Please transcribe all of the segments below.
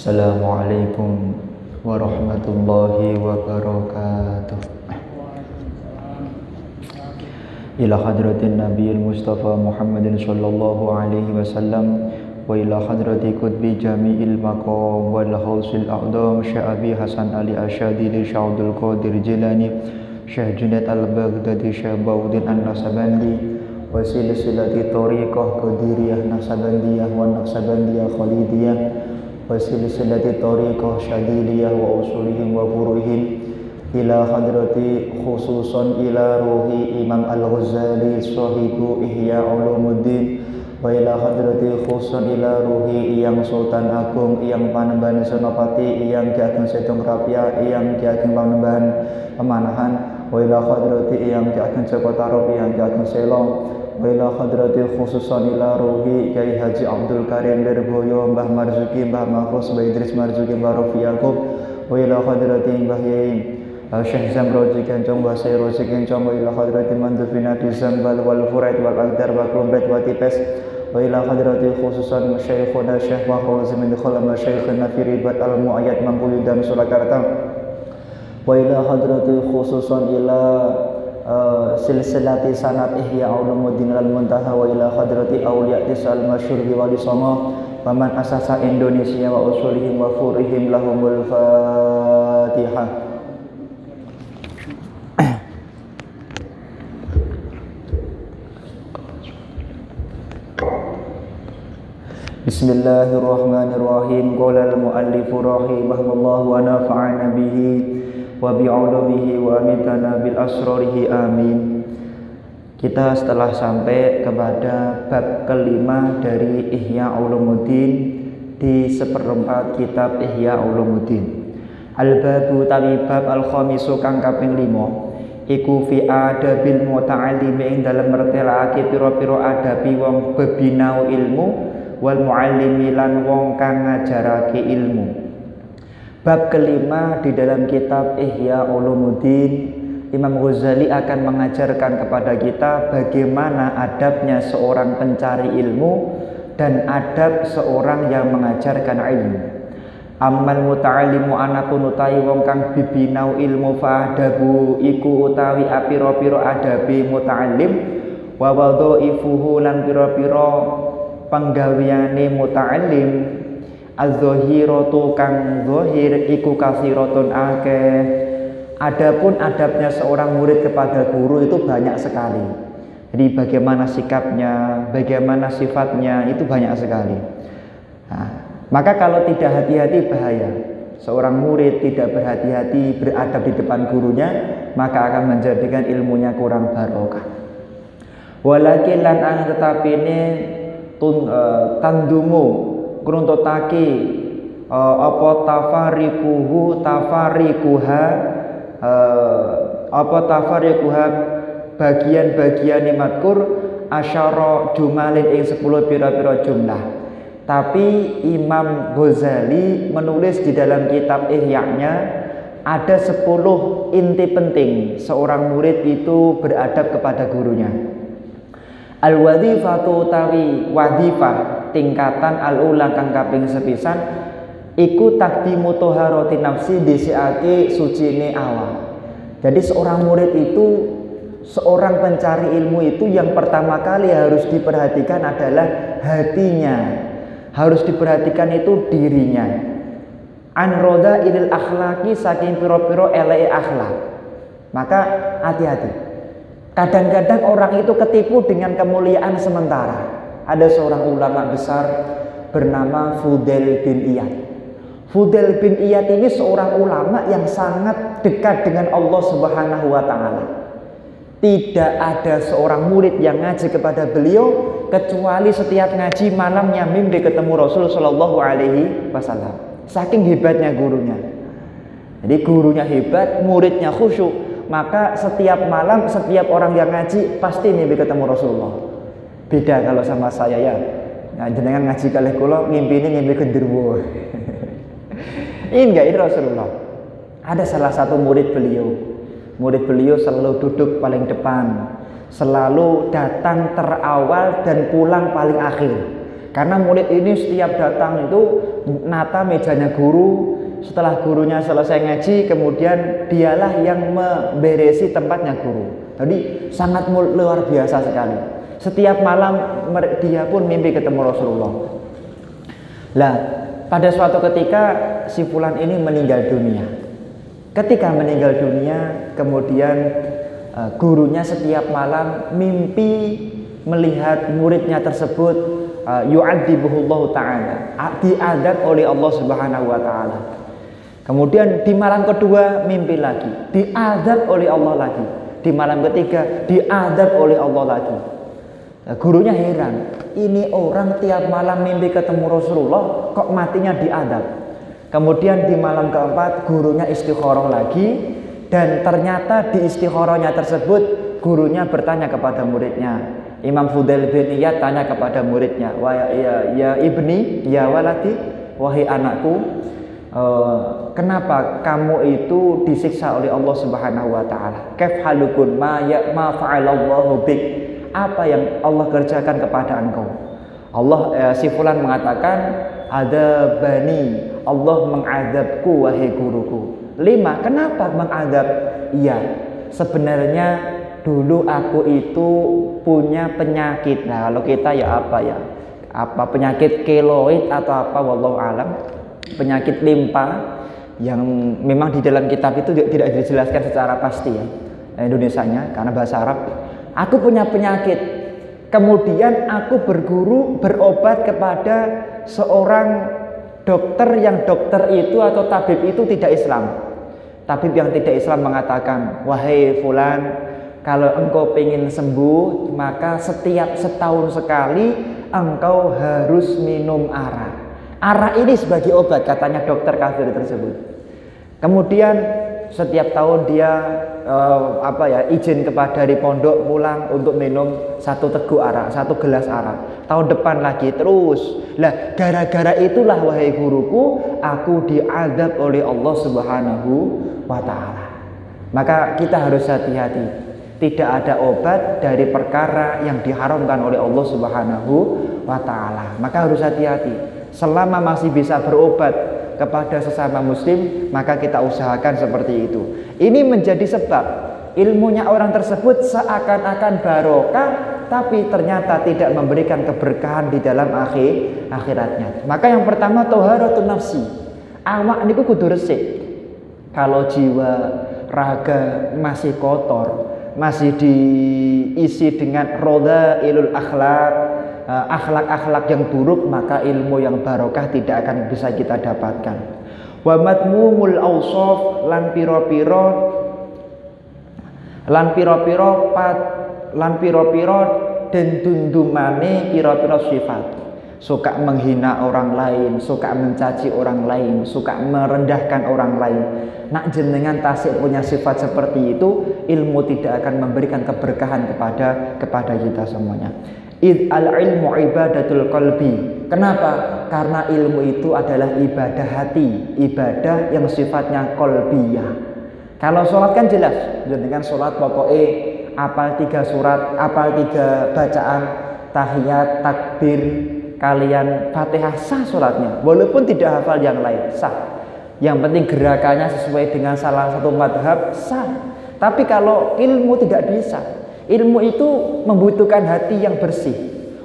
Assalamualaikum warahmatullahi wabarakatuh. Ila hadratin nabiyil mustafa Muhammadin sallallahu alaihi wasallam wa ila hadrati qutbi jami'il maqam wal hausil a'dam Syekh Hasan Ali Asyadili Syaikhul Qadir Jilani Syekh Junaid Al-Baghdadi Syekh Baudin An-Nasabandi wa silsilati tariqah Qadiriyah Nasabandiyah wa Naqsabandiyah Khalidiyah wa silsilati tariqah Syadiliyah wa usulihim wa furuhim ila hadrati khususan ila ruhi Imam Al-Ghazali sahibu Ihya Ulumuddin wa ila hadrati khususan ila ruhi Iyang Sultan Agung Iyang Panembahan Senopati Iyang Ki Ageng Sedong Rapia Iyang Ki Ageng Panembahan Pemanahan wa ila hadrati Iyang Ki Ageng Joko Tarub Iyang Ki Ageng Selong wa ila hadrati khususan ila ruhi Kyai Haji Abdul Karim Lirboyo Mbah Marzuki Mbah Mahfuz Mbah Idris Marzuki Mbah Rofi Yaakob wa ila hadrati Mbah Yai Syekh Zamroji Kencong Mbah Sayroji Kencong wa ila hadrati Mandufina Dizambal wal Furaid wal Agdar wa Klumbret wa Tipes wa ila hadrati khususan Syekhuna Syekh Wahul Zimin Khalam Syekhuna Firibat Al-Mu'ayyad Mangkuli dan Surakarta wa ila hadrati khususan ila silsilati sanat Ihya Ulumuddin Al-Muntaha wa ila hadrati awliya tisal masyhur bi wali songo paman asasa Indonesia wa usulihim wa furihim lahumul Fatihah. Bismillahirrahmanirrahim. Qala al-muallifu rahimahullah wa nafa'ana bihi wa bi'ulumihi wa amitana bil asrarihi amin. Kita setelah sampai kepada bab kelima dari Ihya Ulumuddin di seperempat kitab Ihya Ulumuddin. Al-babu tawi bab al-khamisu kang kaping 5 iku fi adabil muta'allimi ing dalem mertelake pira-pira adabi wong bebinau ilmu wal muallimi lan wong kang ngajarake ilmu. Bab kelima di dalam kitab Ihya Ulumuddin, Imam Ghazali akan mengajarkan kepada kita bagaimana adabnya seorang pencari ilmu dan adab seorang yang mengajarkan ilmu. Ammal muta'allimu anapun utawi wong kang bibinau ilmu fa adabu iku utawi apira-pira adabi muta'allim wa wadhaifuhu lan pira-pira penggaweane muta'allim az-zahiratu kang zahir iku kasiratun akeh. Adapun adabnya seorang murid kepada guru itu banyak sekali. Jadi bagaimana sikapnya, bagaimana sifatnya itu banyak sekali. Maka kalau tidak hati-hati bahaya. Seorang murid tidak berhati-hati beradab di depan gurunya, maka akan menjadikan ilmunya kurang barokah. Walakin lan tetapi ini tandumu kruntotake apa tafarikuha bagian-bagian matkur asyara jumalin ing 10 pira-pira jumlah. Tapi Imam Ghazali menulis di dalam kitab Ihya-nya ada 10 inti penting seorang murid itu beradab kepada gurunya. Al-wadhifatu tawi wadhifah tingkatan al-ula kang kaping sepisan iku taqdimu thaharati nafsi dhisikake sucine awak. Jadi seorang murid itu, seorang pencari ilmu itu yang pertama kali harus diperhatikan adalah hatinya. Harus diperhatikan itu dirinya. An roda ilil akhlaki saking piro-piro eleke akhlak. Maka hati-hati. Kadang-kadang orang itu ketipu dengan kemuliaan sementara. Ada seorang ulama besar bernama Fudail bin Iyad. Fudail bin Iyad ini seorang ulama yang sangat dekat dengan Allah Subhanahu wa taala. Tidak ada seorang murid yang ngaji kepada beliau kecuali setiap ngaji malamnya mimpi ketemu Rasul sallallahu alaihi wasallam. Saking hebatnya gurunya. Jadi gurunya hebat, muridnya khusyuk. Maka setiap malam, setiap orang yang ngaji pasti mimpi ketemu Rasulullah. Beda kalau sama saya ya. Nah, jenengan ngaji kalih kula ngimpi genderuwo. Ini enggak, ini Rasulullah. Ada salah satu murid beliau. Murid beliau selalu duduk paling depan, selalu datang terawal dan pulang paling akhir. Karena murid ini setiap datang itu nata mejanya guru, setelah gurunya selesai ngaji, kemudian dialah yang memberesi tempatnya guru. Jadi sangat luar biasa sekali. Setiap malam dia pun mimpi ketemu Rasulullah. Lah, pada suatu ketika si fulan ini meninggal dunia. Ketika meninggal dunia, kemudian gurunya setiap malam mimpi melihat muridnya tersebut yu'adzibuhullahu ta'ala, diadab oleh Allah Subhanahu wa taala. Kemudian di malam kedua mimpi lagi, diadab oleh Allah lagi. Di malam ketiga diadab oleh Allah lagi. Gurunya heran, ini orang tiap malam mimpi ketemu Rasulullah kok matinya diadab. Kemudian di malam keempat gurunya istikharah lagi, dan ternyata di istikharahnya tersebut gurunya bertanya kepada muridnya. Imam Fudail bin Iyad tanya kepada muridnya, ya ibni, ya waladi, wahai anakku, kenapa kamu itu disiksa oleh Allah Subhanahu wa taala? Kaif halukun ma fa'alallahu bik? Apa yang Allah kerjakan kepada engkau? Si fulan mengatakan, ada bani, Allah mengadabku wahai guruku. 5. Kenapa mengadab? Iya, sebenarnya dulu aku itu punya penyakit. Nah, kalau kita ya apa ya? Apa penyakit keloid atau apa, wallahu alam. Penyakit limpa yang memang di dalam kitab itu tidak dijelaskan secara pasti ya, Indonesianya karena bahasa Arab. Aku punya penyakit. Kemudian aku berobat kepada seorang dokter yang dokter itu atau tabib itu tidak Islam. Tabib yang tidak Islam mengatakan, wahai fulan, kalau engkau ingin sembuh, maka setiap setahun sekali engkau harus minum arak. Arak ini sebagai obat, katanya dokter kafir tersebut. Kemudian setiap tahun dia izin kepada dari pondok pulang untuk minum 1 teguk arak, 1 gelas arak. Tahun depan lagi terus. Lah, gara-gara itulah wahai guruku, aku diazab oleh Allah Subhanahu wa taala. Maka kita harus hati-hati. Tidak ada obat dari perkara yang diharamkan oleh Allah Subhanahu wa taala. Maka harus hati-hati. Selama masih bisa berobat kepada sesama muslim, maka kita usahakan seperti itu. Ini menjadi sebab ilmunya orang tersebut seakan-akan barokah, tapi ternyata tidak memberikan keberkahan di dalam akhiratnya. Maka yang pertama, thaharatun nafsi. Awak niku kudu resik. Kalau jiwa raga masih kotor, masih diisi dengan radhailul akhlak, akhlak-akhlak yang buruk, maka ilmu yang barokah tidak akan bisa kita dapatkan. Wa matmumul awsaf, lan piro-piro den dundumane piro-piro sifat. Suka menghina orang lain, suka mencaci orang lain, suka merendahkan orang lain. Nak jenengan tasik punya sifat seperti itu, ilmu tidak akan memberikan keberkahan kepada kita semuanya. Al-ilmu ibadatul qalbi. Kenapa? Karena ilmu itu adalah ibadah hati, ibadah yang sifatnya qalbiyah. Kalau sholat kan jelas, dengan sholat pokoknya apal 3 surat, apal 3 bacaan, tahiyat, takbir, kalian Fatihah, sah sholatnya. Walaupun tidak hafal yang lain, sah. Yang penting gerakannya sesuai dengan salah satu madhab, sah. Tapi kalau ilmu tidak bisa. Ilmu itu membutuhkan hati yang bersih.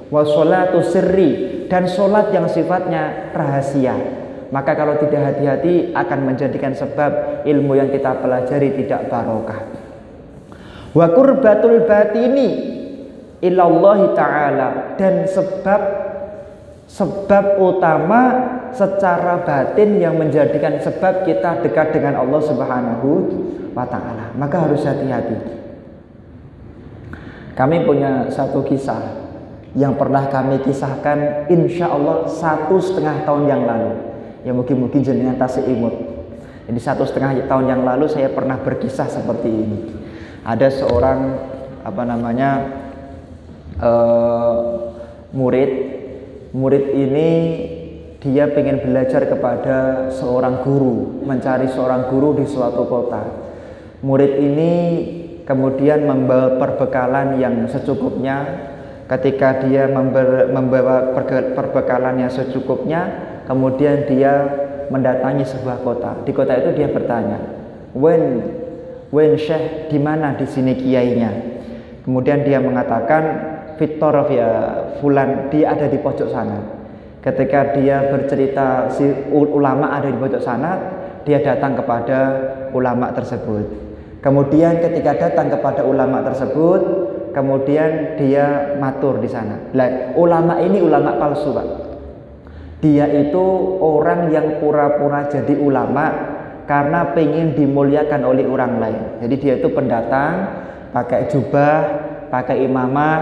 Wa sholatu sirri, dan sholat yang sifatnya rahasia. Maka kalau tidak hati-hati akan menjadikan sebab ilmu yang kita pelajari tidak barokah. Wa qurbatul batini ilallahi ta'ala, dan sebab utama secara batin yang menjadikan sebab kita dekat dengan Allah Subhanahu wa ta'ala. Maka harus hati-hati. Kami punya satu kisah yang pernah kami kisahkan insya Allah 1,5 tahun yang lalu. Ya mungkin jenengan tasik imut. Jadi 1,5 tahun yang lalu saya pernah berkisah seperti ini. Ada seorang murid ini dia pengen belajar kepada seorang guru, mencari seorang guru di suatu kota. Murid ini kemudian membawa perbekalan yang secukupnya, Ketika dia membawa perbekalannya secukupnya, kemudian dia mendatangi sebuah kota. Di kota itu dia bertanya, "When Syekh, di mana di sini kiainya?" Kemudian dia mengatakan, "Fitoraf ya fulan, dia ada di pojok sana." Ketika dia bercerita si ulama ada di pojok sana, dia datang kepada ulama tersebut. Kemudian ketika datang kepada ulama tersebut, kemudian dia matur di sana. Lah, ulama ini ulama palsu, Pak. Dia itu orang yang pura-pura jadi ulama karena pengen dimuliakan oleh orang lain. Jadi dia itu pendatang, pakai jubah, pakai imamah,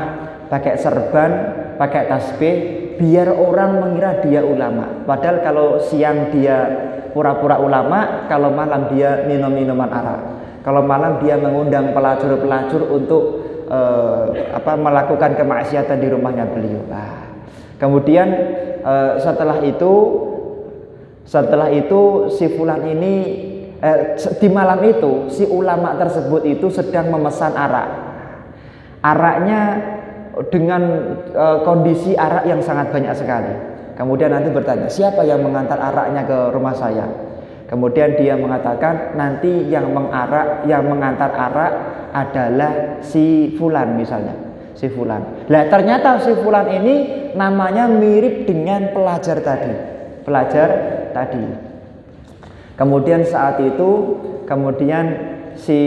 pakai serban, pakai tasbih, biar orang mengira dia ulama. Padahal kalau siang dia pura-pura ulama, kalau malam dia minum-minuman arak. Kalau malam dia mengundang pelacur-pelacur untuk melakukan kemaksiatan di rumahnya beliau. Kemudian setelah itu si fulan ini di malam itu si ulama tersebut itu sedang memesan arak. Araknya dengan kondisi arak yang sangat banyak sekali. Kemudian nanti bertanya, siapa yang mengantar araknya ke rumah saya? Kemudian dia mengatakan nanti yang mengantar arak adalah si fulan misalnya, si fulan. Lah ternyata si fulan ini namanya mirip dengan pelajar tadi. Kemudian saat itu si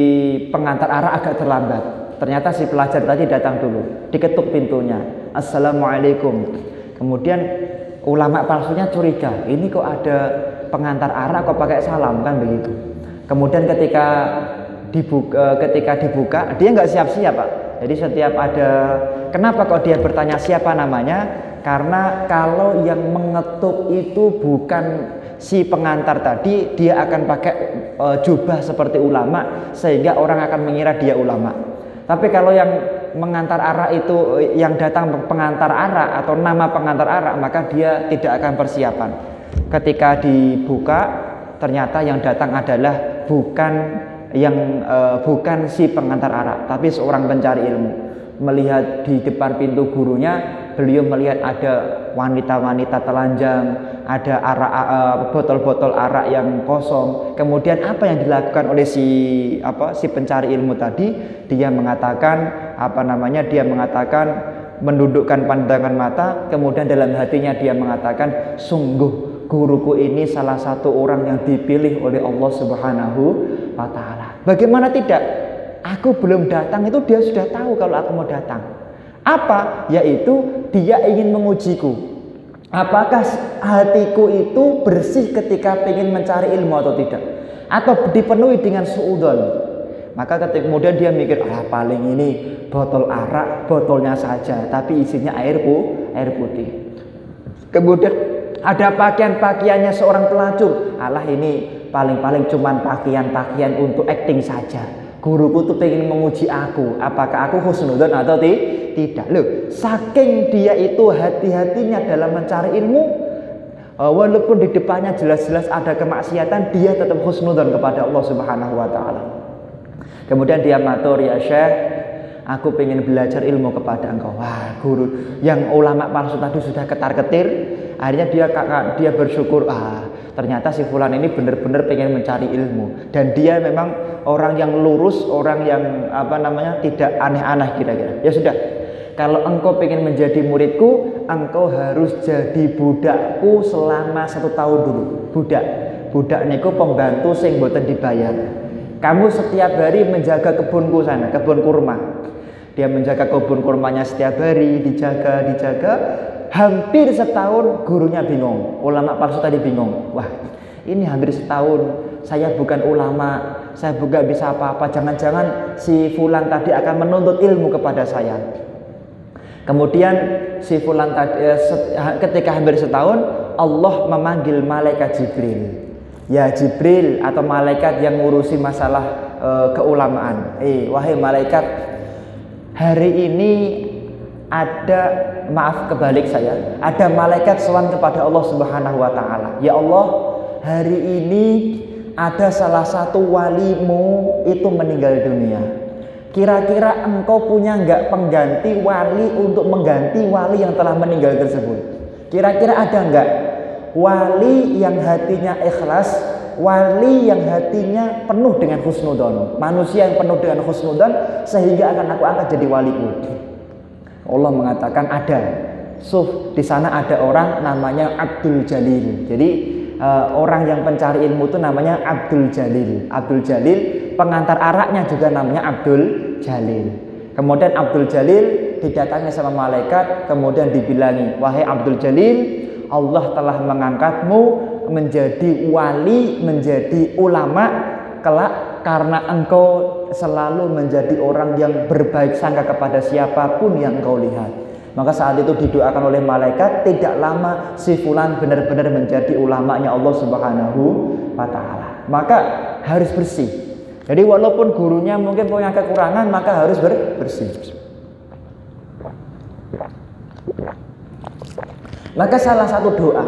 pengantar arak agak terlambat. Ternyata si pelajar tadi datang dulu, diketuk pintunya. Assalamualaikum. Kemudian ulama palsunya curiga, ini kok ada pengantar arak kok pakai salam, kan begitu. Kemudian ketika dibuka dia nggak siap-siap, Pak. Jadi setiap ada, kenapa kok dia bertanya siapa namanya? Karena kalau yang mengetuk itu bukan si pengantar tadi, dia akan pakai jubah seperti ulama sehingga orang akan mengira dia ulama. Tapi kalau yang mengantar arak itu, yang datang pengantar arak atau nama pengantar arak, maka dia tidak akan persiapan. Ketika dibuka, ternyata yang datang adalah bukan si pengantar arak, tapi seorang pencari ilmu. Melihat di depan pintu gurunya, beliau melihat ada wanita-wanita telanjang, ada botol-botol arak yang kosong. Kemudian apa yang dilakukan oleh si pencari ilmu tadi? Dia mengatakan mendudukkan pandangan mata, kemudian dalam hatinya dia mengatakan, sungguh guruku ini salah satu orang yang dipilih oleh Allah Subhanahu wa Ta'ala. Bagaimana tidak? Aku belum datang itu dia sudah tahu kalau aku mau datang. Apa? Yaitu dia ingin mengujiku. Apakah hatiku itu bersih ketika ingin mencari ilmu atau tidak? Atau dipenuhi dengan suudzon? Maka kemudian dia mikir, paling ini botol arak, botolnya saja, tapi isinya air putih. Kemudian ada pakaiannya seorang pelacur. Ini paling-paling cuman pakaian untuk acting saja. Guruku tuh pengen menguji aku, apakah aku husnudzon atau tidak. Loh, saking dia itu hati-hatinya dalam mencari ilmu, walaupun di depannya jelas-jelas ada kemaksiatan, dia tetap husnudzon kepada Allah Subhanahu wa Ta'ala. Kemudian dia matur, ya Syekh, aku pengen belajar ilmu kepada engkau. Wah, guru yang ulama palsu tadi sudah ketar-ketir. Akhirnya dia bersyukur, ternyata si fulan ini benar-benar pengen mencari ilmu, dan dia memang orang yang lurus, orang yang tidak aneh-aneh kira-kira. Ya sudah, kalau engkau pengen menjadi muridku, engkau harus jadi budakku selama 1 tahun dulu. Budak niku pembantu sing boten dibayar. Kamu setiap hari menjaga kebunku sana, kebun kurma. Dia menjaga kebun kurmanya setiap hari, dijaga. Hampir setahun gurunya bingung, ulama palsu tadi bingung. Wah, ini hampir setahun saya bukan ulama, saya juga bisa apa-apa. Jangan-jangan si fulan tadi akan menuntut ilmu kepada saya. Kemudian si fulan tadi ketika hampir setahun, Allah memanggil malaikat Jibril. Ya Jibril, atau malaikat yang ngurusi masalah keulamaan. Wahai malaikat, hari ini ada, maaf kebalik saya, ada malaikat sowan kepada Allah Subhanahu wa Ta'ala. Ya Allah, hari ini ada salah satu walimu itu meninggal dunia. Kira-kira engkau punya nggak pengganti wali untuk mengganti wali yang telah meninggal tersebut? Kira-kira ada nggak wali yang hatinya ikhlas, wali yang hatinya penuh dengan husnudzon, manusia yang penuh dengan husnudzon sehingga akan aku angkat jadi waliku? Allah mengatakan ada. Di sana ada orang namanya Abdul Jalil. Jadi orang yang pencari ilmu itu namanya Abdul Jalil. Abdul Jalil, pengantar araknya juga namanya Abdul Jalil. Kemudian Abdul Jalil didatangi sama malaikat, kemudian dibilangi, wahai Abdul Jalil, Allah telah mengangkatmu menjadi wali, menjadi ulama kelak karena engkau selalu menjadi orang yang berbaik sangka kepada siapapun yang engkau lihat. Maka saat itu didoakan oleh malaikat, tidak lama si fulan benar-benar menjadi ulamanya Allah Subhanahu wa taala. Maka harus bersih. Jadi walaupun gurunya mungkin punya kekurangan, maka harus bersih. Maka salah satu doa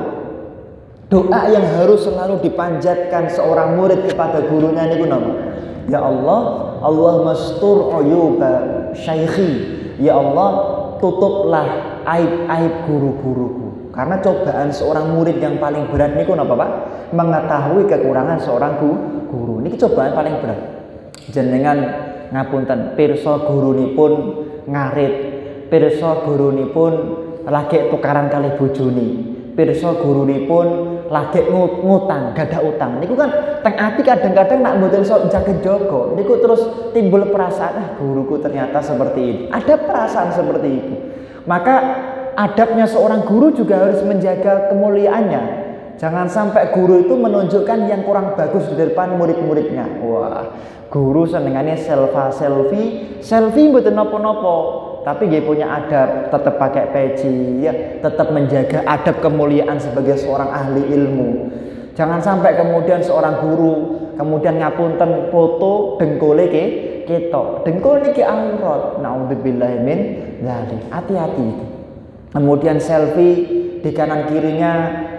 yang harus selalu dipanjatkan seorang murid kepada gurunya ini nama, ya Allah, Allahumma stur uyuba syaikhi. Ya Allah, tutuplah aib-aib guru-guruku. Karena cobaan seorang murid yang paling berat niku napa Pak? Mengetahui kekurangan seorang guru. Niki cobaan paling berat. Jenengan ngapunten, pirsa gurunipun ngarit, pirsa gurunipun lagi tukaran kali bojone, pirsa gurunipun lagi ngutang, gadah utang. Niku kan teng ati kadang-kadang nak mboten iso jaga jaga. Niku terus timbul perasaan, guruku ternyata seperti ini. Ada perasaan seperti itu. Maka adabnya seorang guru juga harus menjaga kemuliaannya. Jangan sampai guru itu menunjukkan yang kurang bagus di depan murid-muridnya. Wah, guru senengannya selfie mboten napa-napa. Tapi dia punya adab, tetap pakai peci, ya, tetap menjaga adab kemuliaan sebagai seorang ahli ilmu. Jangan sampai kemudian seorang guru kemudian ngapunten foto dengkule ketok. Dengkul niki aurat. Naudzubillahi min dzalik. Hati-hati. Kemudian selfie di kanan kirinya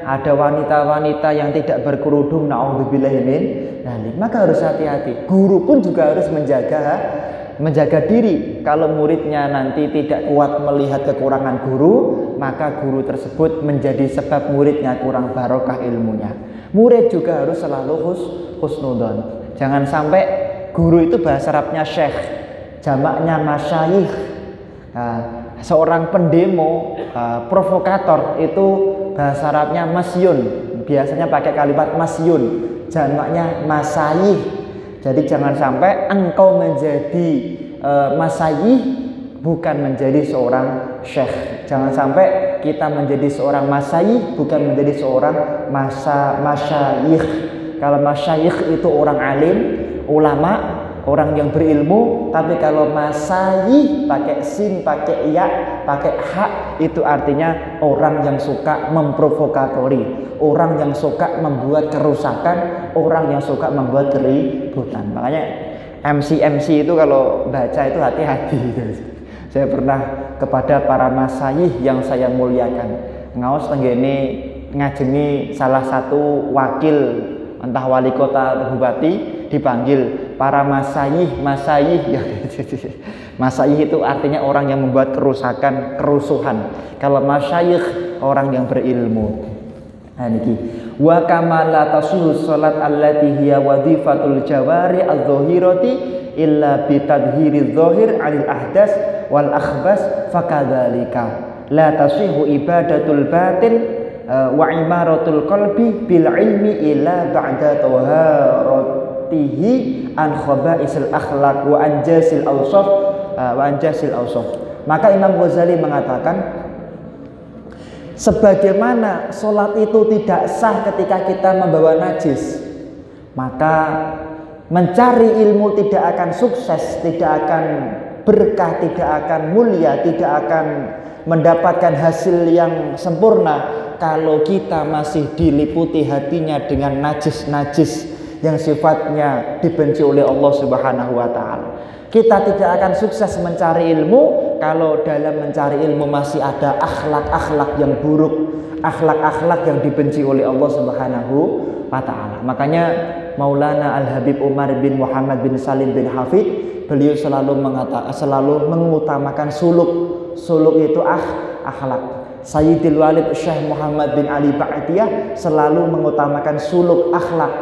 ada wanita-wanita yang tidak berkerudung. Naudzubillahi min dzalik. Maka harus hati-hati. Guru pun juga harus menjaga diri. Kalau muridnya nanti tidak kuat melihat kekurangan guru, maka guru tersebut menjadi sebab muridnya kurang barokah ilmunya. Murid juga harus selalu husnudzon. Jangan sampai guru itu bahasa Arabnya syekh, jamaknya masyayikh. Seorang pendemo, provokator itu bahasa Arabnya masyun. Biasanya pakai kalimat masyun, jamaknya masayih. Jadi jangan sampai engkau menjadi masayih bukan menjadi seorang syekh. Jangan sampai kita menjadi seorang masayih bukan menjadi seorang masyayikh. Kalau masyayikh itu orang alim, ulama, orang yang berilmu. Tapi kalau masayih pakai sin, pakai ya, pakai hak, itu artinya orang yang suka memprovokatori, orang yang suka membuat kerusakan, orang yang suka membuat keributan. Makanya MC itu kalau baca itu hati-hati. Saya pernah kepada para masayih yang saya muliakan, ngaos tenggene ngajengi salah satu wakil, entah wali kota atau bupati, dipanggil para masayih ya. Masayih itu artinya orang yang membuat kerusakan, kerusuhan. Kalau masyayikh orang yang berilmu. Niki wa kama la tasuhu salat allati hiya wadhifatul jawari adh-dhahirati illa bi tadhhiriz zahir 'anil ahdas wal akhbas fakadzalika la tasihu ibadatul batin wa imaratul qalbi bil ilmi illa ba'da taharatihi an khaba'isil akhlaq wa anjasil awsaf. Maka Imam Ghazali mengatakan, sebagaimana sholat itu tidak sah ketika kita membawa najis, maka mencari ilmu tidak akan sukses, tidak akan berkah, tidak akan mulia, tidak akan mendapatkan hasil yang sempurna kalau kita masih diliputi hatinya dengan najis-najis yang sifatnya dibenci oleh Allah Subhanahu wa taala. Kita tidak akan sukses mencari ilmu kalau dalam mencari ilmu masih ada akhlak-akhlak yang buruk, akhlak-akhlak yang dibenci oleh Allah Subhanahu wa taala. Makanya Maulana Al-Habib Umar bin Muhammad bin Salim bin Hafid beliau selalu mengutamakan suluk. Suluk itu akhlak. Sayyidil Walid Syekh Muhammad bin Ali Ba'atiyah selalu mengutamakan suluk, akhlak.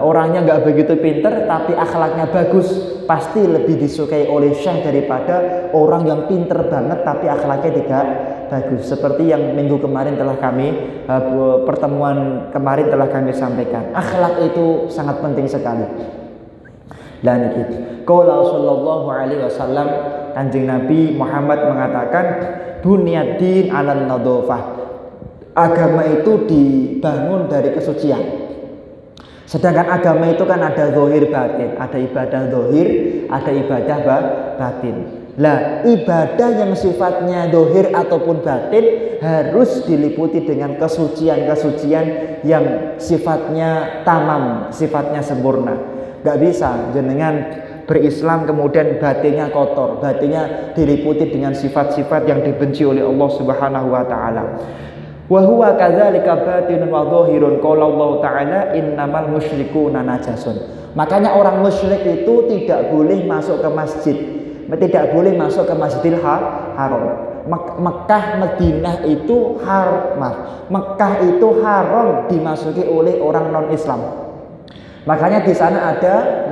Orangnya nggak begitu pinter tapi akhlaknya bagus, pasti lebih disukai oleh Syekh daripada orang yang pinter banget tapi akhlaknya tidak bagus. Seperti yang minggu kemarin telah kami pertemuan kemarin telah kami sampaikan, akhlak itu sangat penting sekali. Dan itu qala sallallahu alaihi wasallam, Kanjeng Nabi Muhammad mengatakan bunyadin 'alan nadhafah. Agama itu dibangun dari kesucian. Sedangkan agama itu kan ada zahir batin, ada ibadah zahir, ada ibadah batin. Lah, ibadah yang sifatnya zahir ataupun batin harus diliputi dengan kesucian-kesucian yang sifatnya tamam, sifatnya sempurna. Gak bisa jenengan berislam kemudian batinnya kotor, batinnya diliputi dengan sifat-sifat yang dibenci oleh Allah Subhanahu wa taala. Wa huwa kadzalika batinun wa dhahirun, qala Allah taala innamal musyrikuuna najasun. Makanya orang musyrik itu tidak boleh masuk ke masjid, tidak boleh masuk ke Masjidil Haram. Mekah Madinah itu Mekah itu haram dimasuki oleh orang non-Islam. Makanya di sana ada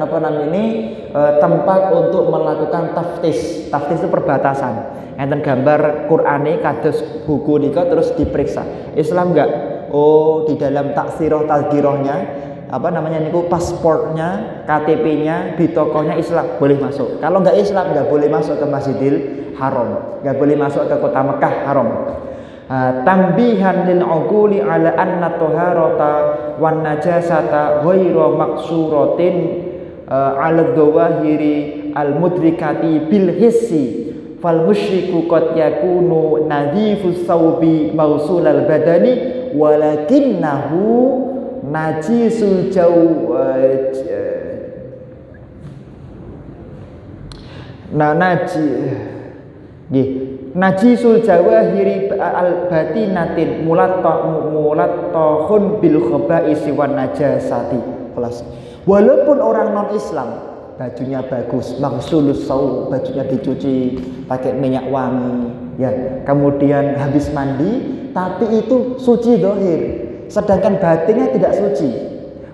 tempat untuk melakukan taftis. Taftis itu perbatasan. Enten gambar Qur'ane kados buku nika terus diperiksa. Islam enggak? Oh, di dalam tazkirahnya niku paspornya, KTP-nya, di tokonya Islam boleh masuk. Kalau enggak Islam enggak boleh masuk ke Masjidil Haram, enggak boleh masuk ke kota Mekah haram. Tambihan lil uquli ala anna taharata wan najasata ghairu maksuratin ala dhawahiri al mudrikati bil hissi fal musyriku qad yakunu nadhifus saubi mausulal badani walakinnahu najisul najisul jawahiri al batinatin mulattahun bil khaba'isi wan najasati. Walaupun orang non Islam bajunya bagus, maksulus sau, bajunya dicuci pakai minyak wangi ya, kemudian habis mandi, tapi itu suci zahir, sedangkan batinnya tidak suci.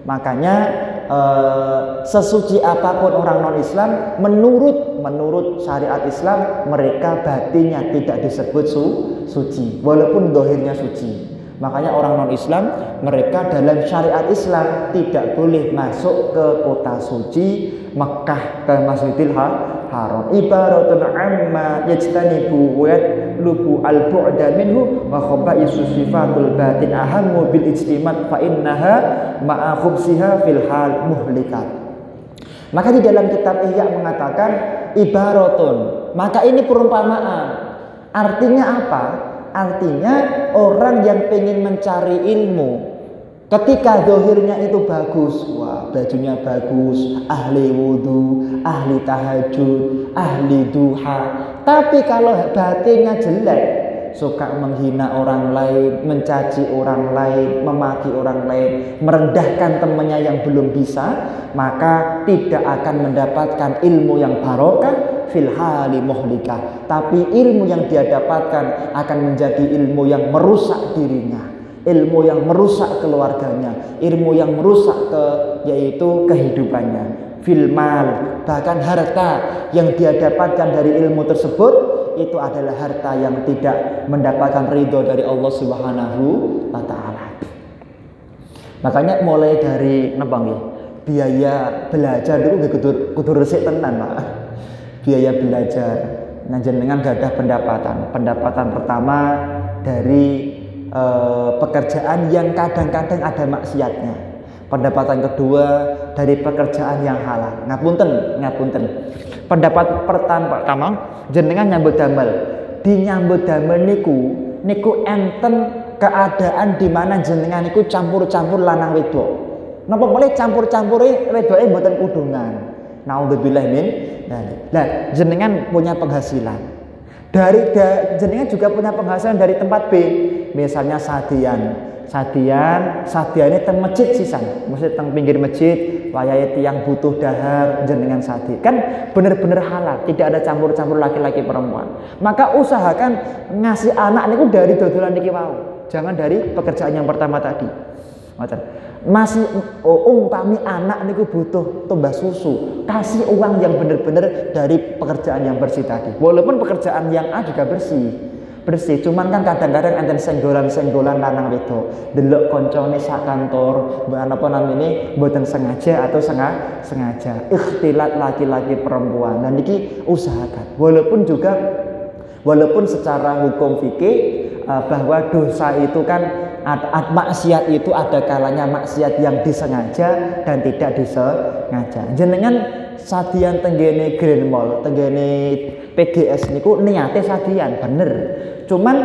Makanya sesuci apapun orang non-Islam, menurut syariat Islam, mereka batinnya tidak disebut suci, walaupun dohirnya suci. Makanya orang non-Islam, mereka dalam syariat Islam tidak boleh masuk ke kota suci Mekah, ke Masjidil Haram. Ibaratun amma yajtanibu wa yatlubu al-bu'da minhu wa khaba'isu sifatul batin ahammu bil ijtimat fa innaha ma'a khubsiha fil hal muhlikat. Maka di dalam kitab Ihya mengatakan ibaratun, maka ini perumpamaan. Artinya apa? Artinya orang yang pengen mencari ilmu, ketika zahirnya itu bagus, wah bajunya bagus, ahli wudhu, ahli tahajud, ahli duha, tapi kalau batinnya jelek, suka menghina orang lain, mencaci orang lain, memaki orang lain, merendahkan temannya yang belum bisa, maka tidak akan mendapatkan ilmu yang barokah fil hali muhlikah, tapi ilmu yang dia dapatkan akan menjadi ilmu yang merusak dirinya, ilmu yang merusak keluarganya, ilmu yang merusak yaitu kehidupannya. Fil mal, bahkan harta yang dia dapatkan dari ilmu tersebut itu adalah harta yang tidak mendapatkan ridho dari Allah Subhanahu wa taala. Makanya mulai dari biaya belajar dulu kudu resik tenan, Pak. Biaya belajar dengan gak ada pendapatan pertama dari pekerjaan yang kadang-kadang ada maksiatnya, pendapatan kedua dari pekerjaan yang halal. Ngapunten pendapat pertama jenengan nyambut damel, di nyambut damel niku enten keadaan di mana jenengan niku campur-campur lanang wedok. Napa boleh campur-campuri wedoke mboten kudungan. Naudzubillah min. Nah, jenengan punya penghasilan. Jenengan juga punya penghasilan dari tempat B, misalnya sadian. Sadiane teng masjid sisan. Mesti teng pinggir masjid, wayahe tiyang butuh dahar jenengan sadi. Kan bener-bener halal, tidak ada campur-campur laki-laki perempuan. Maka usahakan ngasih anak niku dari dodolan niki wau. Jangan dari pekerjaan yang pertama tadi. Masih umpami anak niku butuh tumbas susu, kasih uang yang bener-bener dari pekerjaan yang bersih tadi. Walaupun pekerjaan yang A juga bersih, cuman kan kadang-kadang enten senggolan lanang wedok delok koncone sak kantor apa namanya mboten sengaja atau sengaja ikhtilat laki-laki perempuan. Dan iki usahakan walaupun secara hukum fikih bahwa dosa itu kan maksiat itu ada kalanya maksiat yang disengaja dan tidak disengaja. Jenengan sadian tenggene Grand Mall, tenggene PGS niku niate sadian bener. Cuman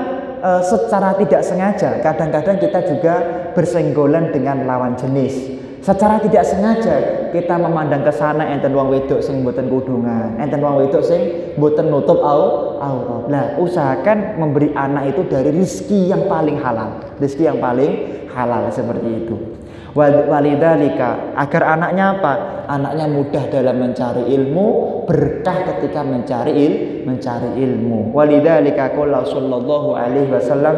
secara tidak sengaja kadang-kadang kita juga bersenggolan dengan lawan jenis. Secara tidak sengaja kita memandang ke sana enten wong wedok sing mboten kudungan, enten wong wedok sing mboten nutup aurat. Nah, usahakan memberi anak itu dari rezeki yang paling halal seperti itu. Walidzalika, agar anaknya apa? Anaknya mudah dalam mencari ilmu, berkah ketika mencari ilmu. Walidzalika qala sallallahu alaihi wasallam,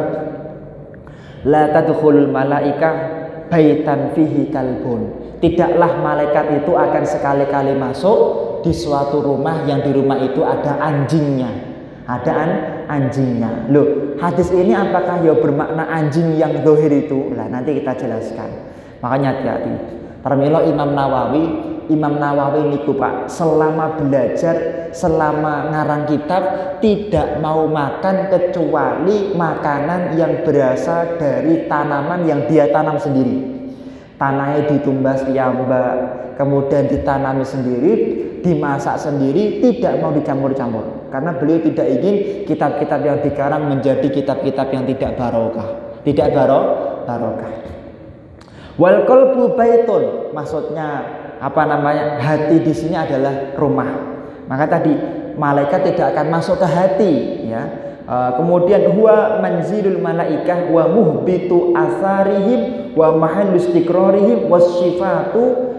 la tadkhulul malaikah baitan fihi kalbun. Tidaklah malaikat itu akan sekali-kali masuk di suatu rumah yang di rumah itu ada anjingnya. Anjingnya. Loh, hadis ini apakah ya bermakna anjing yang zahir itu? Lah nanti kita jelaskan. Makanya hati-hati. Permilo Imam Nawawi niku Pak, selama belajar, selama ngarang kitab tidak mau makan kecuali makanan yang berasal dari tanaman yang dia tanam sendiri. Tanahnya ditumbas piyambak, kemudian ditanami sendiri, dimasak sendiri, tidak mau dicampur-campur. Karena beliau tidak ingin kitab-kitab yang dikarang menjadi kitab-kitab yang tidak barokah. Wal qalbu baitun, maksudnya apa namanya? Hati di sini adalah rumah. Maka tadi malaikat tidak akan masuk ke hati, ya. Kemudian huwa manzilul malaikah wa muhbitu asarihim wa mahallu istiqrarihim wasyifatu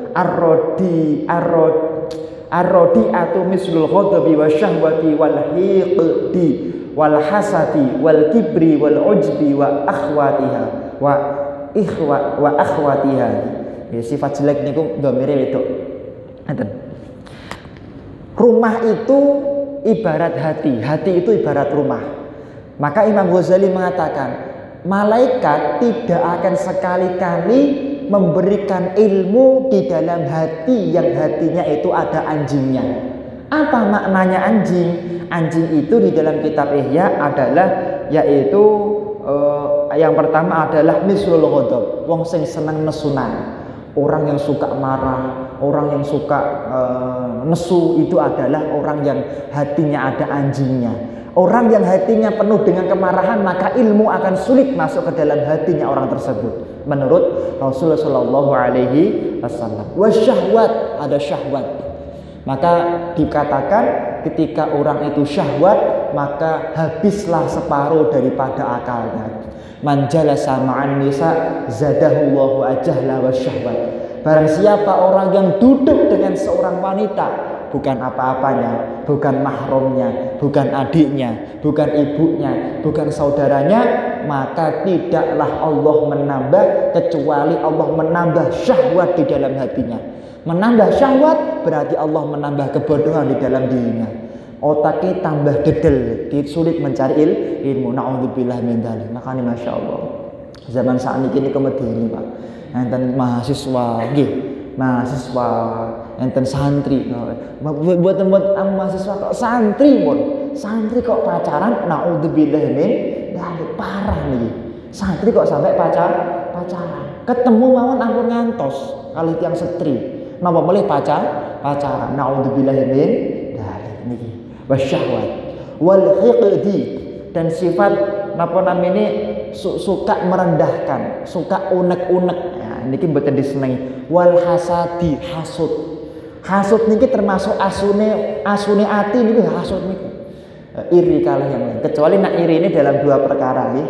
arrodi'atu mislul ghadabi wa syahwati wal hiqdi wal hasadi wal kibri wal ujbi wa akhwatiha wa akhwatiha. Ya, sifat jelek niku dhamire wedok. Rumah itu ibarat hati itu ibarat rumah. Maka Imam Ghazali mengatakan, malaikat tidak akan sekali-kali memberikan ilmu di dalam hati yang hatinya itu ada anjingnya. Apa maknanya anjing? Anjing itu di dalam kitab Ihya adalah yaitu yang pertama adalah mislul ghadab, wong sing seneng nesunan. Orang yang suka marah, orang yang suka nesu itu adalah orang yang hatinya ada anjingnya. Orang yang hatinya penuh dengan kemarahan, maka ilmu akan sulit masuk ke dalam hatinya orang tersebut. Menurut Rasulullah Shallallahu Alaihi Wasallam. Wasyahwat, ada syahwat. Maka dikatakan ketika orang itu syahwat, maka habislah separuh daripada akalnya. Man jalasa ma'an nisa zadahullahu ajahla wasyahwat. Barang siapa orang yang duduk dengan seorang wanita, bukan apa-apanya, bukan mahramnya, bukan adiknya, bukan ibunya, bukan saudaranya, maka tidaklah Allah menambah kecuali Allah menambah syahwat di dalam hatinya. Menambah syahwat berarti Allah menambah kebodohan di dalam dirinya. Otaknya tambah dedel, sulit mencari ilmu. Na'udzubillah min dzalik. Makanya Masya Allah, zaman saat ini kemediri Pak. Enten mahasiswa, mahasiswa, enten santri. Buat mahasiswa kok santri kok pacaran. Na'udzubillah min dzalik, parah nih. Santri kok sampai pacaran. Ketemu mawon ampun ngantos kali tiang setri. Napa boleh pacaran. Na'udzubillah min dzalik niki. Wasyahwat wal hiqdi, dan sifat napa namanya suka merendahkan, suka unek-unek. Nah, niki mboten disenengi. Wal hasadi, hasud niki termasuk asune ati niki hasud niki. Iri kalah yang lain. Kecuali nak iri ini dalam dua perkara nih.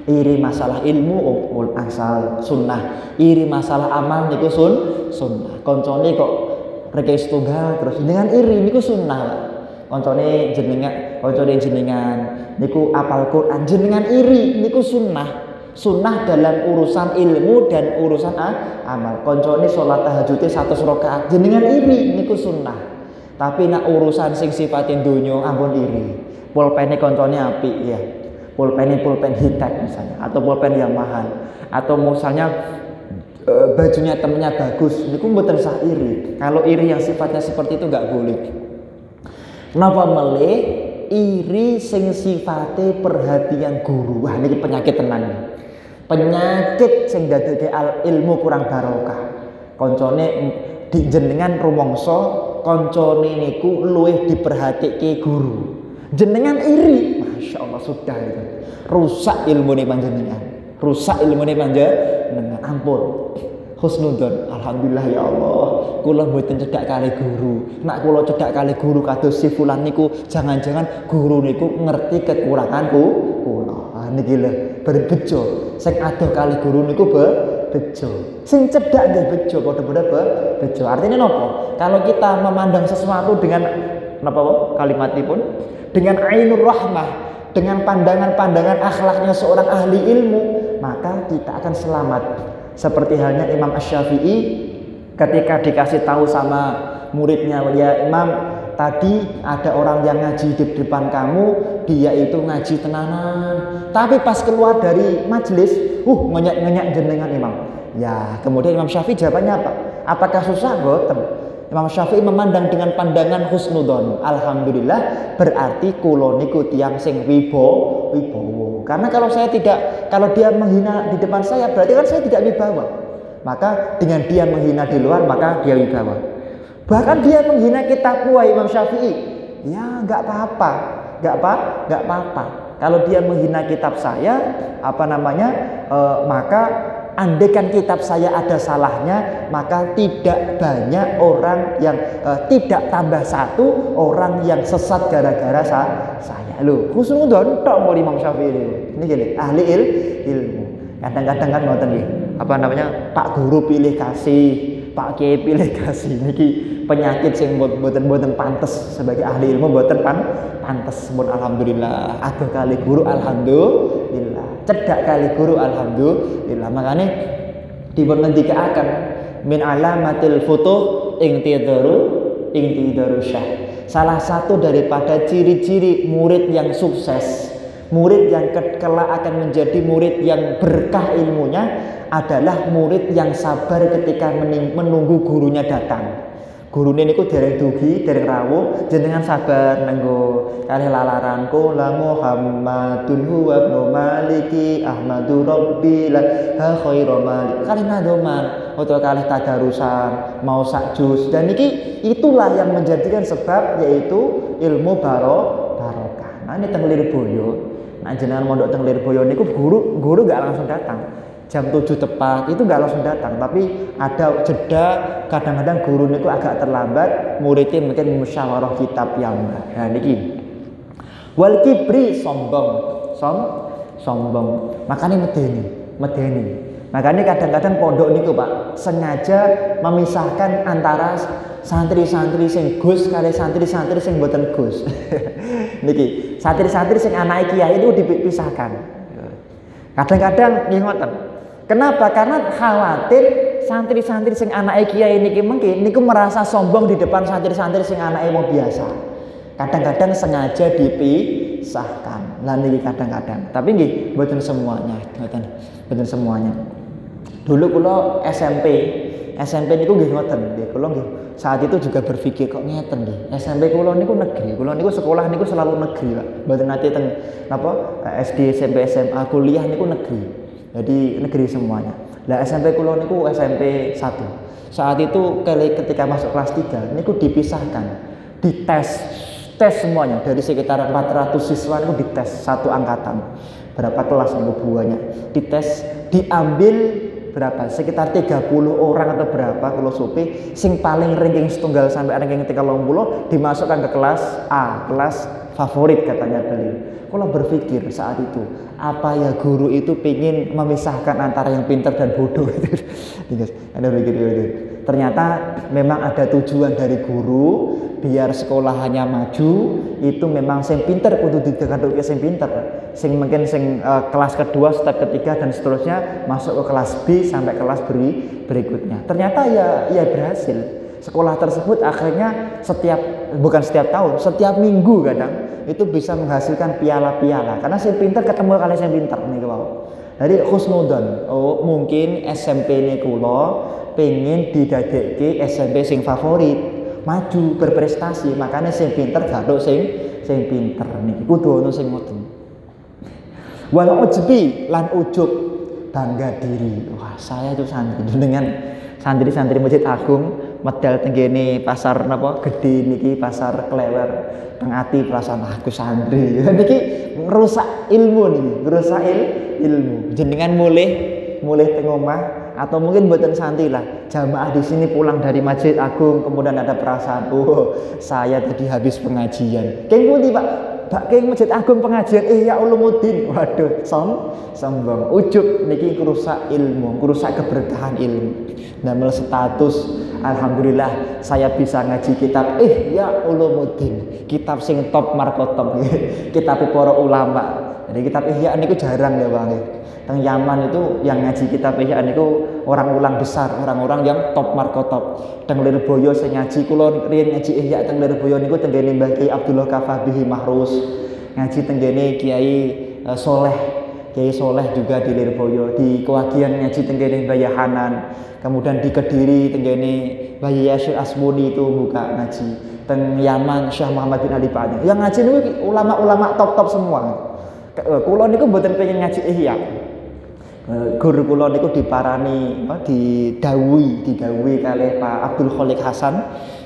Iri masalah ilmu asal sunnah, iri masalah amal niku sunnah. Koncone kok reke setunggal terus dengan iri niku sunnah, Pak. Koncone jenengan niku apal Quran, jenengan iri niku sunnah. Sunnah dalam urusan ilmu dan urusan amal. Koncone salat tahajud 100 rakaat, jenengan iri niku sunnah. Tapi nak urusan sing sifatin donya ampun iri. Pulpene koncone apik ya. Pulpen hitam misalnya, atau pulpen yang mahal, atau misalnya bajunya temennya bagus, niku mboten sah iri. Kalau iri yang sifatnya seperti itu nggak boleh. Napa melih iri sing sifate perhatian guru. Wah niki penyakit tenan. Penyakit sing dadekake ilmu kurang barokah. Koncone jenengan rumangsa koncone niku luwih diperhatike guru. Jenengan iri, masya Allah sudah itu rusak ilmu nih panjenengan, ampun husnudon, alhamdulillah ya Allah, kula mboten cedak kali guru. Nak kula cedak kali guru kados si fulan niku, jangan-jangan guru niku ngerti kekuranganku kula. Niki lho berbejo, sing adoh kali guru niku bejo, sing cedak nggih bejo, padha-padha bejo. Artinya napa? Kalau kita memandang sesuatu dengan napa kalimatipun dengan ainur rahmah, dengan pandangan-pandangan akhlaknya seorang ahli ilmu, maka kita akan selamat. Seperti halnya Imam Asy-Syafi'i ketika dikasih tahu sama muridnya, ya Imam, tadi ada orang yang ngaji di depan kamu, dia itu ngaji tenanan, tapi pas keluar dari majelis, ngenyak jenengan Imam. Ya, kemudian Imam Syafi'i jawabannya apa? Apakah susah? Boten. Imam Syafi'i memandang dengan pandangan husnudon. Alhamdulillah, berarti kula niku tiyang sing wibawa. Karena kalau dia menghina di depan saya, berarti kan saya tidak wibawa. Maka dengan dia menghina di luar, maka dia wibawa. Bahkan dia menghina kitabku, Imam Syafi'i, ya nggak apa-apa. Kalau dia menghina kitab saya, maka andaikan kitab saya ada salahnya, maka tidak banyak orang yang tidak tambah satu orang yang sesat gara-gara saya. Loh, husnudon tok mau Imam Syafi'i ini gini, ahli ilmu. Kadang-kadang kan ngoten nggih. Pak guru pilih kasih, Pak Kiai pilih kasih. Niki penyakit sing mboten pantes sebagai ahli ilmu, mboten pantes. Alhamdulillah, adoh kali guru alhamdulillah. Cedak kali guru alhamdulillah. Makanya dipun ngendikaaken min alamatil futuh ingtidaru syah. Salah satu daripada ciri-ciri murid yang sukses, murid yang kelak akan menjadi murid yang berkah ilmunya adalah murid yang sabar ketika menunggu gurunya datang. Gurune niku dereng dugi, dereng rawuh, jenengan sabar nenggo kalih lalaran kula Muhammadun huwa ibnu Maliki Ahmadu Rabbi la khairu malik. Kalih nadoman utawa kalih tadarusan mau sak juz, dan itulah yang menjadikan sebab yaitu ilmu barokah. Nah ini teng Lirboyo. Nah jenengan mondok teng Lirboyo niku guru enggak langsung datang. Jam 7 tepat itu nggak langsung datang, tapi ada jeda. Kadang-kadang guru niku agak terlambat, muridnya mungkin musyawarah kitab yang nah niki wal kibri sombong, makanya medeni. Makanya kadang-kadang pondok niku Pak sengaja memisahkan antara santri-santri sing gus kali santri-santri sing mboten gus. Niki santri-santri sing anake kiai itu dipisahkan. Kadang-kadang nggih ngoten. Kenapa? Karena khawatir santri-santri sing anake kiai niki mungkin niku merasa sombong di depan santri-santri sing anake wong biasa. Kadang-kadang sengaja dipisahkan. Lah niki kadang-kadang. Tapi nggih mboten semuanya, mboten semuanya. Dulu kula SMP niku nggih ngoten, nggih kula nggih saat itu juga berpikir kok ngeten nggih. SMP kula niku negeri. Kula niku sekolah niku selalu negeri, Pak. Mboten nate teng SD, SMP, SMA, kuliah niku negeri. Jadi negeri semuanya. Lah SMP kula niku SMP 1. Saat itu ketika masuk kelas 3 niku dipisahkan. Dites semuanya dari sekitar 400 siswa niku dites satu angkatan. Berapa kelas niku buahnya. Dites, diambil berapa? Sekitar 30 orang atau berapa kula supi sing paling ranking setunggal sampai ranking 30 dimasukkan ke kelas A, kelas favorit katanya beliau. Kalau berpikir saat itu, apa ya guru itu pengen memisahkan antara yang pintar dan bodoh itu. Anda pikir gitu. Ternyata memang ada tujuan dari guru biar sekolah hanya maju, itu memang sing pintar kudu didekatke sing pintar. Sing mungkin kelas kedua, step ketiga dan seterusnya masuk ke kelas B sampai kelas berikutnya. Ternyata ya berhasil. Sekolah tersebut akhirnya bukan setiap tahun, setiap minggu kadang itu bisa menghasilkan piala-piala karena si pintar ketemu kali si pintar nih wow. Jadi khusnudon, mungkin SMP ini kula pengen didadekke SMP sing favorit, maju berprestasi, makanya sing pintar gaduk sing pintar nih kudu ono sing ngoten. Wal ujbi lan ujub, bangga diri. Wah, saya itu santri dengan santri-santri Masjid Agung medal tenggene pasar napa gede niki pasar Klewer teng ati perasaan aku santri niki ngerusak ilmu niki ngerusak ilmu jenengan mulih teng omah atau mungkin buatan santri lah jamaah di sini pulang dari Masjid Agung kemudian ada perasaan saya tadi habis pengajian keng pundi Pak keng Masjid Agung pengajian ya ulumuddin waduh sombong ujub niki ngerusak ilmu ngerusak keberkahan ilmu damel status alhamdulillah saya bisa ngaji kitab ya ulumuddin kitab sing top markotop kitab para ulama. Jadi kitab Ihya niku jarang ya Bang. Teng Yaman itu yang ngaji kitab Ihya niku orang-orang besar, orang-orang yang top markotop. Teng Lirboyo sing ngaji kula riyen ngaji Ihya teng Lirboyo niku tenggene Mbah Kiai Abdullah Kafabihi Mahrus. Ngaji tenggene Kiai Kiai Soleh juga di Lirboyo, di Kewagian ngaji tenggene Mbah Hanan. Kemudian di Kediri tenggene Mbah Yasyir Asmuni itu buka ngaji. Teng Yaman Syekh Muhammad bin Ali Pa'ad. Yang ngaji niku ulama-ulama top-top semua. Kula niku mboten pengen ngaji Ihya. Guru kula niku diparani didhawuhi kalih Pak Abdul Khaliq Hasan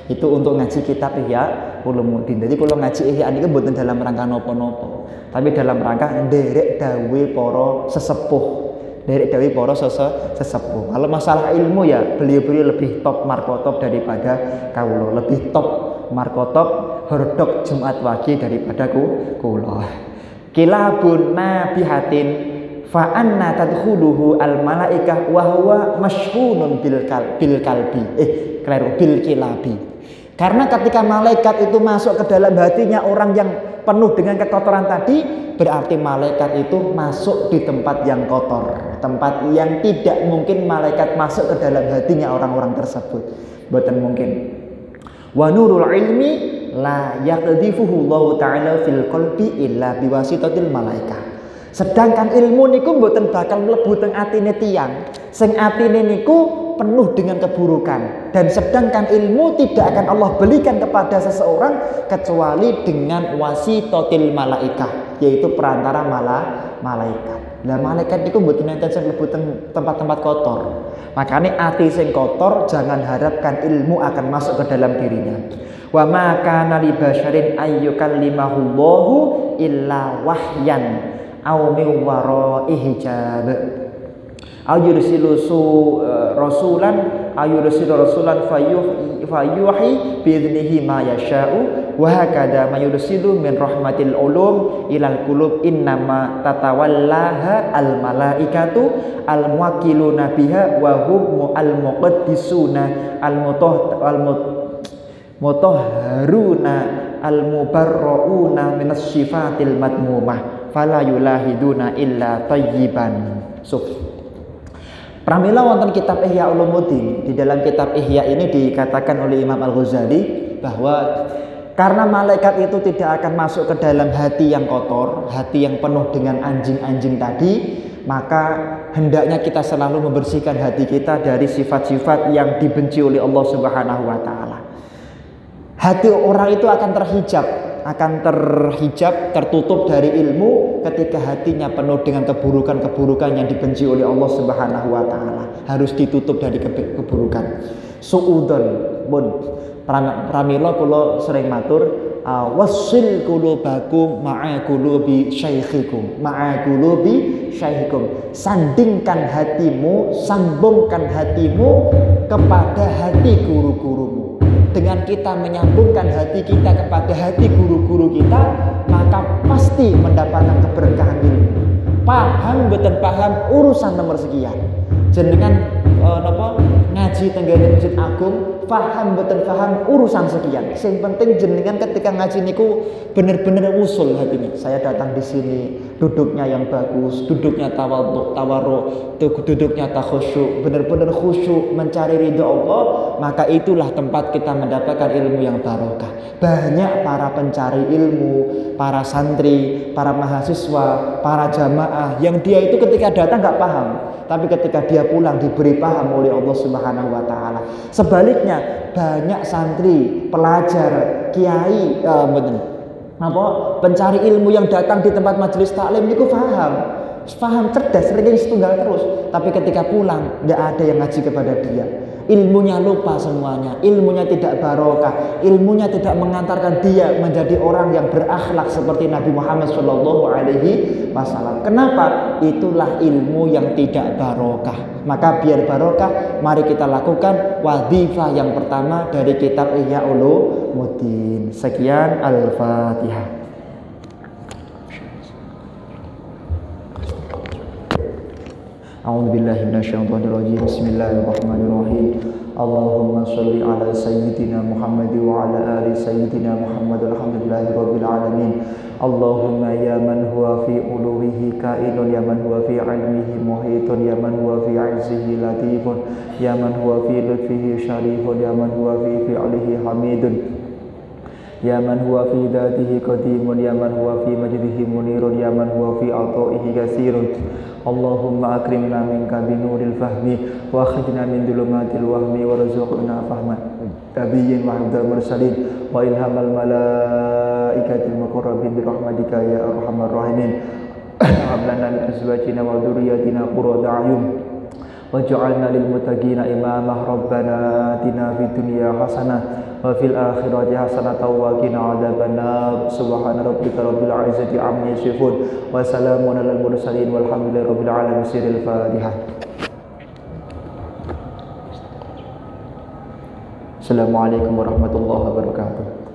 itu untuk ngaji kitab Ihya Ulumuddin. Jadi kula ngaji Ihya niku mboten dalam rangka napa-napa, tapi dalam rangka nderek dawuhe para sesepuh. Dari para sesepuh. Kalau masalah ilmu ya beliau-beliau lebih top markotop daripada kaulo, lebih top markotop hordok Jumat Wage daripada kula. Kilabun nabihatin fa anna tadkhuluhu al malaikah wa huwa mashhunun bil kilabi. Karena ketika malaikat itu masuk ke dalam hatinya orang yang penuh dengan kekotoran tadi, berarti malaikat itu masuk di tempat yang kotor, tempat yang tidak mungkin malaikat masuk ke dalam hatinya orang-orang tersebut. Boten mungkin. Wa nurul ilmi la yaqdhifuhu Allah taala fil qalbi illa biwasitatil malaikah. Sedangkan ilmu niku mboten bakal mlebu teng atine tiyang sing atine niku penuh dengan keburukan, dan sedangkan ilmu tidak akan Allah berikan kepada seseorang kecuali dengan wasitotil malaikah, yaitu perantara malaikat. Nah malaikat itu mboten enten sing mlebu tempat-tempat kotor. Makanya ati sing kotor jangan harapkan ilmu akan masuk ke dalam dirinya. Wa ma kana li basyarin ayyukallimahullahu illa wahyan aw min wara'i hijab. Ayursilu rasulan fayuhi bi'idnihi ma yasha'u wa hakada mayursilu min rahmatil ulum ilal qulub innama tatawallaha al malaikatu al muwakkiluna biha wa hum al muqaddisuna al mutahharuna al mubarrauna minas sifatil madmumah fala yulahiduna illa tayyiban. Pramila wonten kitab Ihya Ulumuddin. Di dalam kitab Ihya ini dikatakan oleh Imam Al-Ghazali bahwa karena malaikat itu tidak akan masuk ke dalam hati yang kotor, hati yang penuh dengan anjing-anjing tadi, maka hendaknya kita selalu membersihkan hati kita dari sifat-sifat yang dibenci oleh Allah Subhanahu wa taala. Hati orang itu akan terhijab, tertutup dari ilmu ketika hatinya penuh dengan keburukan-keburukan yang dibenci oleh Allah Subhanahu wa taala. Harus ditutup dari keburukan. Suudon pun pramila kula sering matur wasil qulubakum ma'a qulubi syaikhikum sandingkan hatimu, sambungkan hatimu kepada hati guru-gurumu. Dengan kita menyambungkan hati kita kepada hati guru-guru kita, maka pasti mendapatkan keberkahan ilmu. Paham betul paham urusan nomor sekian. Jenengan ngaji tenggene Masjid Agung, paham betul paham urusan sekian. Yang penting jenengan ketika ngaji niku bener-bener usul hatinya. Saya datang di sini, duduknya yang bagus, duduknya tawadhu, duduknya khusyuk, benar-benar khusyuk mencari ridha Allah, maka itulah tempat kita mendapatkan ilmu yang barokah. Banyak para pencari ilmu, para santri, para mahasiswa, para jamaah yang dia itu ketika datang nggak paham, tapi ketika dia pulang diberi paham oleh Allah Subhanahu wa taala. Sebaliknya, banyak santri, pelajar, kiai, pencari ilmu yang datang di tempat majelis taklim niku paham cerdas, sering setunggal terus, tapi ketika pulang nggak ada yang ngaji kepada dia. Ilmunya lupa semuanya, ilmunya tidak barokah, ilmunya tidak mengantarkan dia menjadi orang yang berakhlak seperti Nabi Muhammad SAW. Kenapa? Itulah ilmu yang tidak barokah. Maka biar barokah, mari kita lakukan wadhifah yang pertama dari kitab Ihya Ulumuddin. Sekian, Al-Fatihah. A'udzubillahi minasyaitonirrajim. Bismillahirrahmanirrahim. Allahumma sholli ala sayyidina Muhammad wa ala ali sayyidina Muhammad. Alhamdulillahirabbil alamin. Allahumma ya man huwa fi uluwihi kainun, ya man huwa fi ilmihi muhitun, ya man huwa fi 'izzihi latifun, ya man huwa fi lutfihi syarifun, ya man huwa fi fi'lihi hamidun, ya man huwa fi dhatihi qadimun, ya man huwa fi majdihi munirun, ya man huwa fi ata'ihi katsirun. Allahumma akrimna minka binuril fahmi wa akhrijna min dhulumatil wahmi warzuqna fahma nabiyyin wa hifdzal mursalin wa ilhamal malaikatil muqarrabin bi rahmatika ya arhamar rahimin. Hab lana min azwajina wa dhurriyyatina qurrata a'yun waj'alna lil muttaqina imama. Rabbana atina fid dunya hasanah wa fil akhirati hasanatan wa qina adzabannar. Subhana rabbika rabbil izzati amma yasifun wa salamun alal mursalin walhamdulillahi rabbil alamin. Siril Fatihah. Assalamualaikum warahmatullahi wabarakatuh.